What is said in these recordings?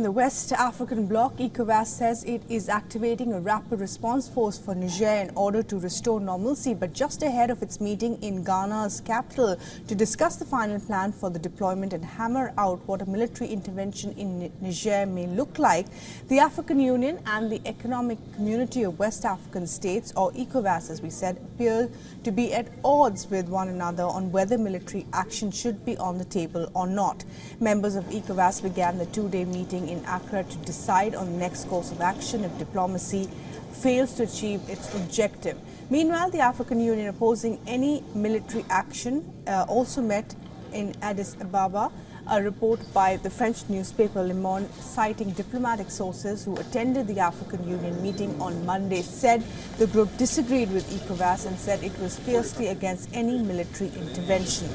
the West African bloc, ECOWAS says it is activating a rapid response force for Niger in order to restore normalcy, but just ahead of its meeting in Ghana's capital to discuss the final plan for the deployment and hammer out what a military intervention in Niger may look like, the African Union and the Economic Community of West African States, or ECOWAS as we said, appear to be at odds with one another on whether military action should be on the table or not. Members of ECOWAS began the two-day meeting in Accra to decide on the next course of action if diplomacy fails to achieve its objective. Meanwhile, the African Union opposing any military action also met in Addis Ababa. A report by the French newspaper Le Monde, citing diplomatic sources who attended the African Union meeting on Monday, said the group disagreed with ECOWAS and said it was fiercely against any military intervention.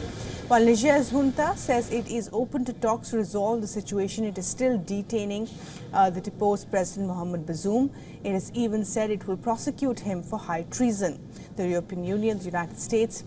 While Niger's junta says it is open to talks to resolve the situation, it is still detaining the deposed President Mohamed Bazoum. It has even said it will prosecute him for high treason. The European Union, the United States,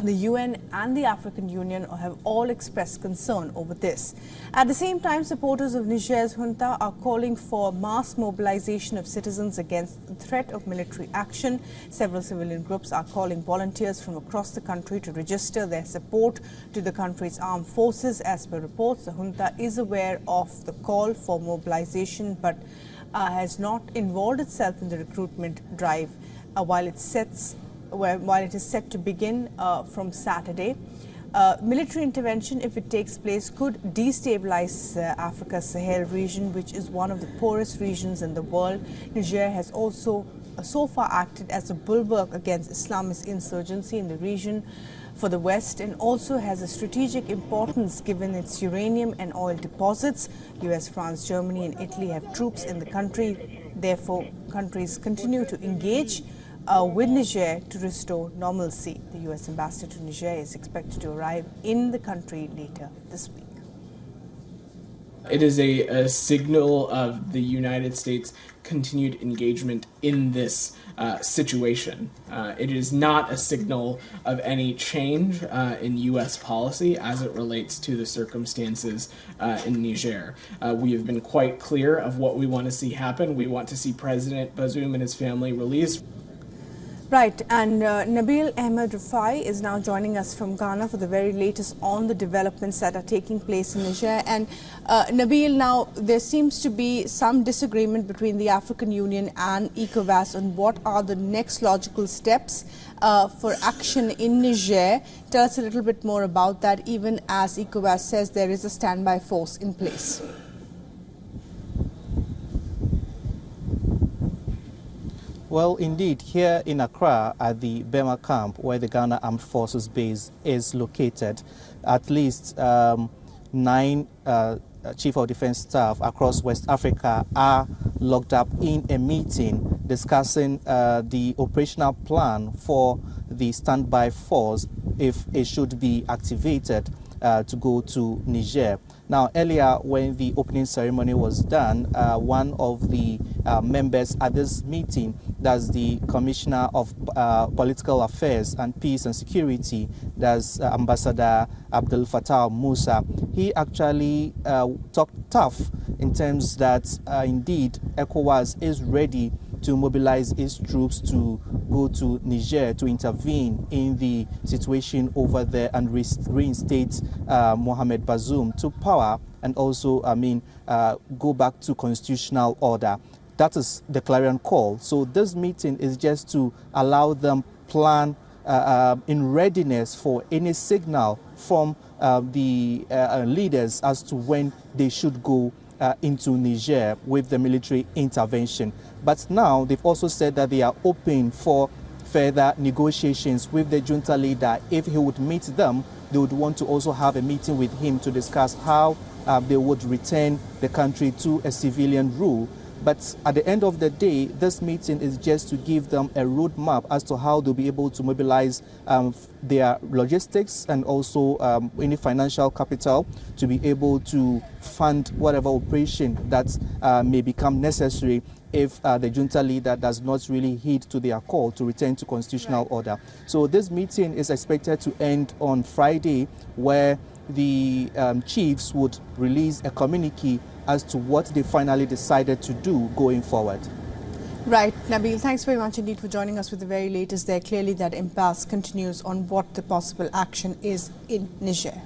the UN and the African Union have all expressed concern over this. At the same time, supporters of Niger's junta are calling for mass mobilization of citizens against the threat of military action. Several civilian groups are calling volunteers from across the country to register their support to the country's armed forces. As per reports, the junta is aware of the call for mobilization but has not involved itself in the recruitment drive while it is set to begin from Saturday. Military intervention, if it takes place, could destabilize Africa's Sahel region, which is one of the poorest regions in the world. Niger has also so far acted as a bulwark against Islamist insurgency in the region for the West and also has a strategic importance given its uranium and oil deposits. US, France, Germany and Italy have troops in the country. Therefore, countries continue to engage with Niger to restore normalcy. The US ambassador to Niger is expected to arrive in the country later this week. It is a signal of the United States' continued engagement in this situation. It is not a signal of any change in U.S. policy as it relates to the circumstances in Niger. We have been quite clear of what we want to see happen. We want to see President Bazoum and his family released. Right, and Nabil Ahmed Rufai is now joining us from Ghana for the very latest on the developments that are taking place in Niger. And Nabil, now there seems to be some disagreement between the African Union and ECOWAS on what are the next logical steps for action in Niger. Tell us a little bit more about that, even as ECOWAS says there is a standby force in place. Well, indeed, here in Accra at the Bema camp where the Ghana Armed Forces base is located, at least 9 Chief of Defense staff across West Africa are locked up in a meeting discussing the operational plan for the standby force if it should be activated to go to Niger. Now, earlier when the opening ceremony was done, one of the members at this meeting, that's the Commissioner of Political Affairs and Peace and Security, that's Ambassador Abdel Fattah Musa, he actually talked tough in terms that indeed ECOWAS is ready to mobilize its troops to go to Niger to intervene in the situation over there and reinstate Mohamed Bazoum to power and also, go back to constitutional order. That is the clarion call. So this meeting is just to allow them plan in readiness for any signal from the leaders as to when they should go into Niger with the military intervention. But now they've also said that they are open for further negotiations with the junta leader. If he would meet them, they would want to also have a meeting with him to discuss how they would return the country to a civilian rule. But at the end of the day, this meeting is just to give them a roadmap as to how they'll be able to mobilize their logistics and also any financial capital to be able to fund whatever operation that may become necessary if the junta leader does not really heed to their call to return to constitutional order. So this meeting is expected to end on Friday, where the chiefs would release a communique as to what they finally decided to do going forward. Right. Nabil, thanks very much indeed for joining us with the very latest there. Clearly that impasse continues on what the possible action is in Niger.